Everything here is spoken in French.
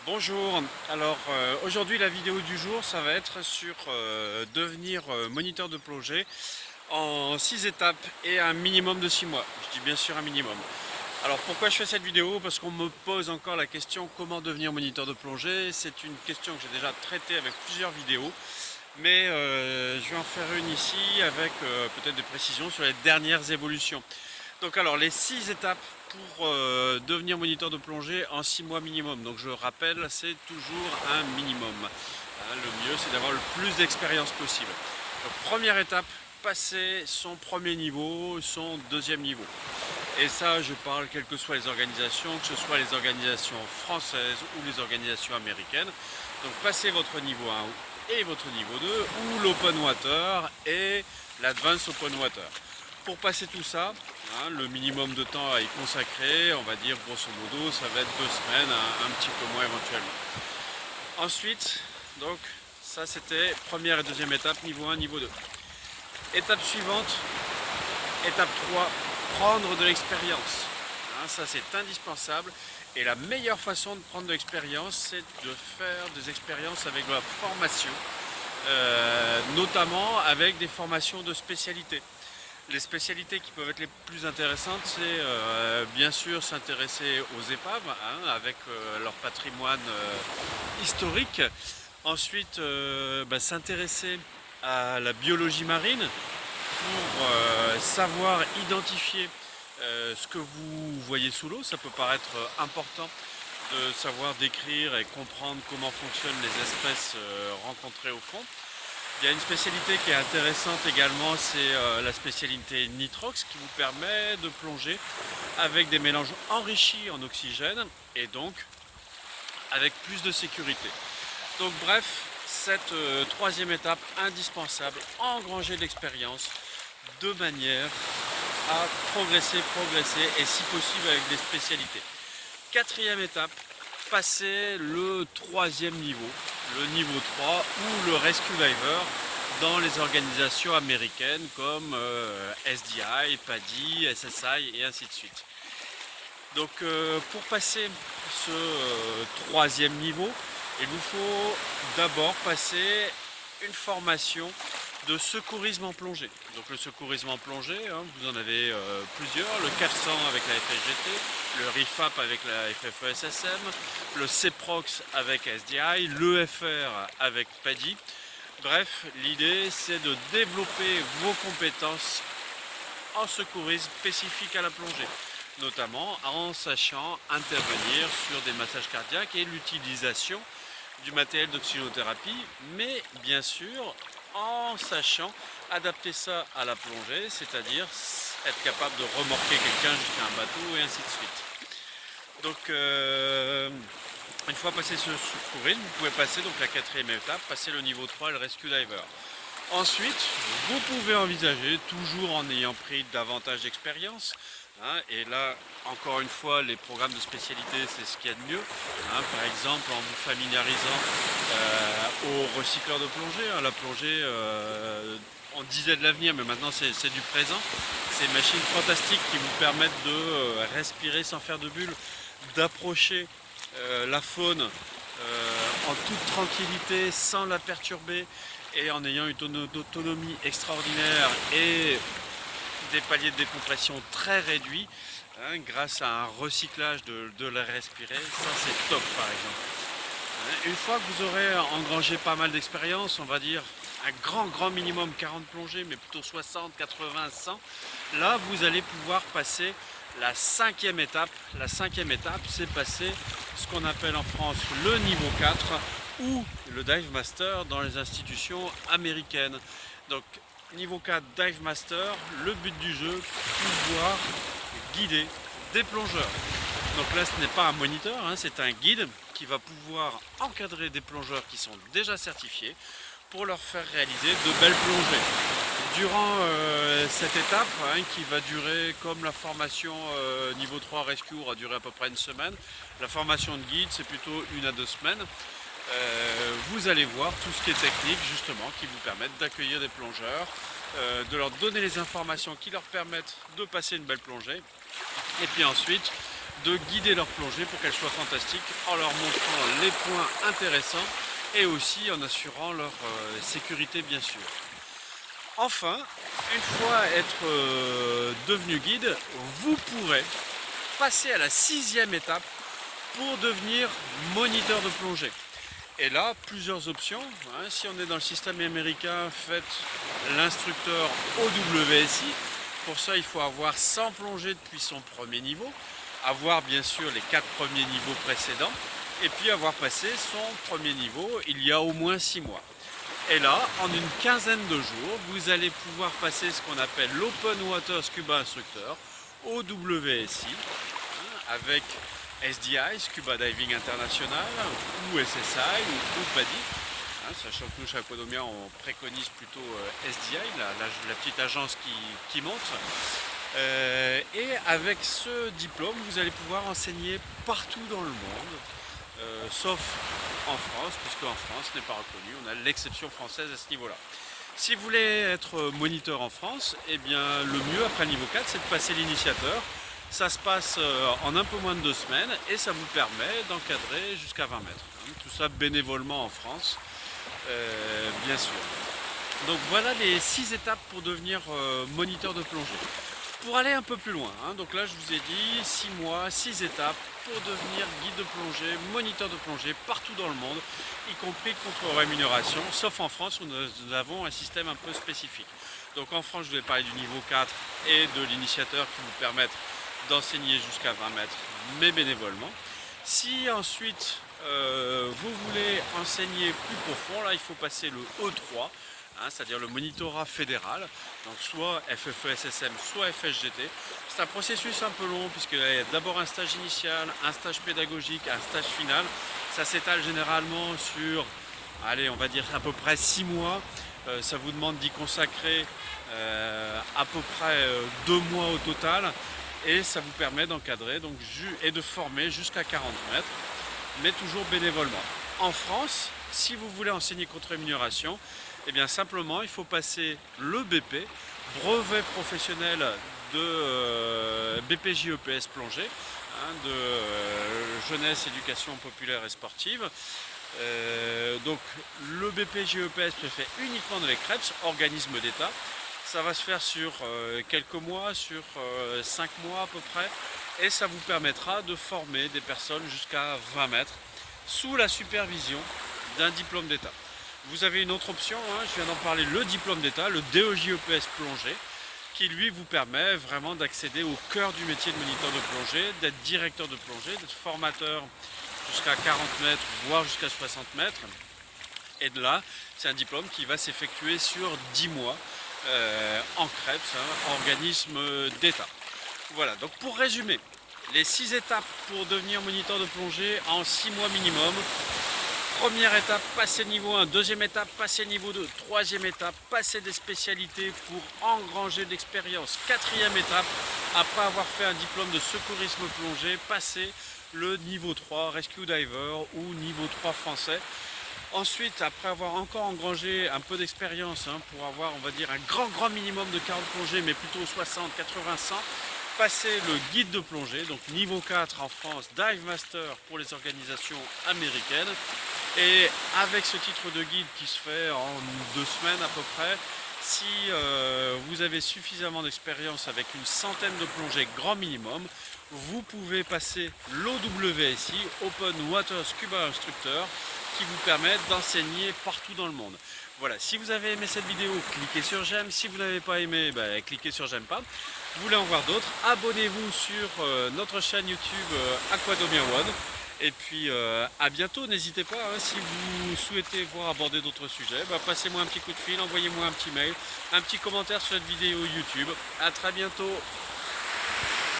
Bonjour, alors aujourd'hui la vidéo du jour ça va être sur devenir moniteur de plongée en 6 étapes et un minimum de 6 mois. Je dis bien sûr un minimum. Alors pourquoi je fais cette vidéo? Parce qu'on me pose encore la question comment devenir moniteur de plongée. C'est une question que j'ai déjà traitée avec plusieurs vidéos, mais je vais en faire une ici avec peut-être des précisions sur les dernières évolutions. Donc alors les 6 étapes pour devenir moniteur de plongée en 6 mois minimum. Donc je rappelle, c'est toujours un minimum. Hein, le mieux c'est d'avoir le plus d'expérience possible. Donc, première étape, passer son premier niveau, son deuxième niveau. Et ça je parle quelles que soient les organisations, que ce soit les organisations françaises ou les organisations américaines. Donc passez votre niveau 1 et votre niveau 2 ou l'open water et l'advanced open water. Pour passer tout ça, hein, le minimum de temps à y consacrer, on va dire grosso modo, ça va être 2 semaines, un petit peu moins éventuellement. Ensuite, donc ça c'était première et deuxième étape, niveau 1, niveau 2. Étape suivante, étape 3, prendre de l'expérience. Hein, ça c'est indispensable. Et la meilleure façon de prendre de l'expérience, c'est de faire des expériences avec de la formation, notamment avec des formations de spécialité. Les spécialités qui peuvent être les plus intéressantes, c'est bien sûr s'intéresser aux épaves, hein, avec leur patrimoine historique. Ensuite, s'intéresser à la biologie marine pour savoir identifier ce que vous voyez sous l'eau. Ça peut paraître important de savoir décrire et comprendre comment fonctionnent les espèces rencontrées au fond. Il y a une spécialité qui est intéressante également, c'est la spécialité nitrox qui vous permet de plonger avec des mélanges enrichis en oxygène et donc avec plus de sécurité. Donc bref, cette troisième étape indispensable, engranger de l'expérience de manière à progresser et si possible avec des spécialités. Quatrième étape, passer le troisième niveau, le niveau 3 ou le Rescue Diver dans les organisations américaines comme SDI, PADI, SSI et ainsi de suite. Donc pour passer ce troisième niveau, il vous faut d'abord passer une formation de secourisme en plongée. Donc le secourisme en plongée, hein, vous en avez plusieurs, le 400 avec la FSGT, le RIFAP avec la FFESSM, le CEPROX avec SDI, l'EFR avec PADI. Bref, l'idée c'est de développer vos compétences en secourisme spécifique à la plongée, notamment en sachant intervenir sur des massages cardiaques et l'utilisation du matériel d'oxygénothérapie, mais bien sûr en sachant adapter ça à la plongée, c'est-à-dire être capable de remorquer quelqu'un jusqu'à un bateau et ainsi de suite. Donc une fois passé ce secourisme, vous pouvez passer donc la quatrième étape, passer le niveau 3, le Rescue Diver. Ensuite, vous pouvez envisager, toujours en ayant pris davantage d'expérience, hein, et là, encore une fois, les programmes de spécialité, c'est ce qu'il y a de mieux. Hein, par exemple, en vous familiarisant aux recycleurs de plongée. Hein, la plongée, on disait de l'avenir, mais maintenant c'est du présent. Ces machines fantastiques qui vous permettent de respirer sans faire de bulles, d'approcher la faune en toute tranquillité, sans la perturber, et en ayant une autonomie extraordinaire et des paliers de décompression très réduits, hein, grâce à un recyclage de l'air respiré, ça c'est top par exemple. Une fois que vous aurez engrangé pas mal d'expérience, on va dire un grand minimum 40 plongées, mais plutôt 60, 80, 100, là vous allez pouvoir passer la cinquième étape. La cinquième étape, c'est passer ce qu'on appelle en France le niveau 4 ou le Dive Master dans les institutions américaines. Donc niveau 4 Dive Master, le but du jeu, pouvoir guider des plongeurs. Donc là ce n'est pas un moniteur, hein, c'est un guide qui va pouvoir encadrer des plongeurs qui sont déjà certifiés pour leur faire réaliser de belles plongées. Durant cette étape, hein, qui va durer comme la formation niveau 3 Rescue aura duré à peu près une semaine, la formation de guide c'est plutôt 1 à 2 semaines. Vous allez voir tout ce qui est technique justement qui vous permettent d'accueillir des plongeurs, de leur donner les informations qui leur permettent de passer une belle plongée et puis ensuite de guider leur plongée pour qu'elle soit fantastique en leur montrant les points intéressants et aussi en assurant leur sécurité bien sûr. Enfin, une fois être devenu guide, vous pourrez passer à la 6e étape pour devenir moniteur de plongée. Et là, plusieurs options. Si on est dans le système américain, faites l'instructeur OWSI. Pour ça, il faut avoir 100 plongées depuis son premier niveau, avoir bien sûr les 4 premiers niveaux précédents, et puis avoir passé son premier niveau il y a au moins 6 mois. Et là, en une quinzaine de jours, vous allez pouvoir passer ce qu'on appelle l'Open Water Scuba Instructor, OWSI, avec SDI, Scuba Diving International, ou SSI, ou PADI. Sachant que nous, chez Aquadomia, on préconise plutôt SDI, la petite agence qui monte. Et avec ce diplôme, vous allez pouvoir enseigner partout dans le monde, sauf en France, puisque en France ce n'est pas reconnu, on a l'exception française à ce niveau-là. Si vous voulez être moniteur en France, eh bien, le mieux après le niveau 4, c'est de passer l'initiateur. Ça se passe en un peu moins de 2 semaines et ça vous permet d'encadrer jusqu'à 20 mètres. Tout ça bénévolement en France, bien sûr. Donc voilà les 6 étapes pour devenir moniteur de plongée. Pour aller un peu plus loin, donc là je vous ai dit 6 mois, 6 étapes pour devenir guide de plongée, moniteur de plongée partout dans le monde, y compris contre rémunération, sauf en France où nous avons un système un peu spécifique. Donc en France je vais parler du niveau 4 et de l'initiateur qui vous permettent d'enseigner jusqu'à 20 mètres, mais bénévolement. Si ensuite vous voulez enseigner plus profond, là il faut passer le E3, c'est-à-dire le monitorat fédéral, donc soit FFESSM, soit FSGT. C'est un processus un peu long puisqu'il y a d'abord un stage initial, un stage pédagogique, un stage final. Ça s'étale généralement sur, allez, on va dire à peu près 6 mois. Ça vous demande d'y consacrer à peu près 2 mois au total. Et ça vous permet d'encadrer et de former jusqu'à 40 mètres, mais toujours bénévolement. En France, si vous voulez enseigner contre rémunération, eh bien simplement il faut passer le BP, brevet professionnel de BPJEPS plongée, de jeunesse, éducation populaire et sportive. Donc le BPJEPS se fait uniquement dans les CREPS, organisme d'État. Ça va se faire sur quelques mois, sur 5 mois à peu près, et ça vous permettra de former des personnes jusqu'à 20 mètres sous la supervision d'un diplôme d'État. Vous avez une autre option, je viens d'en parler, le diplôme d'État, le DEJEPS plongée, qui lui vous permet vraiment d'accéder au cœur du métier de moniteur de plongée, d'être directeur de plongée, d'être formateur jusqu'à 40 mètres, voire jusqu'à 60 mètres. Et de là, c'est un diplôme qui va s'effectuer sur 10 mois. En CREPS, organisme d'État. Voilà, donc pour résumer, les 6 étapes pour devenir moniteur de plongée en 6 mois minimum. Première étape, passer niveau 1. Deuxième étape, passer niveau 2. Troisième étape, passer des spécialités pour engranger de l'expérience. Quatrième étape, après avoir fait un diplôme de secourisme plongée, passer le niveau 3, Rescue Diver ou niveau 3 français. Ensuite, après avoir encore engrangé un peu d'expérience, pour avoir, on va dire, un grand minimum de 40 plongées, mais plutôt 60, 80, 100, passer le guide de plongée, donc niveau 4 en France, Dive Master pour les organisations américaines. Et avec ce titre de guide qui se fait en 2 semaines à peu près, si vous avez suffisamment d'expérience avec une centaine de plongées grand minimum, vous pouvez passer l'OWSI, Open Water Scuba Instructor, qui vous permettent d'enseigner partout dans le monde. Voilà, si vous avez aimé cette vidéo, cliquez sur j'aime. Si vous n'avez pas aimé, cliquez sur j'aime pas. Vous voulez en voir d'autres, abonnez-vous sur notre chaîne YouTube Aquadomia One. Et puis à bientôt, n'hésitez pas, si vous souhaitez voir aborder d'autres sujets, passez-moi un petit coup de fil, envoyez-moi un petit mail, un petit commentaire sur cette vidéo YouTube. À très bientôt.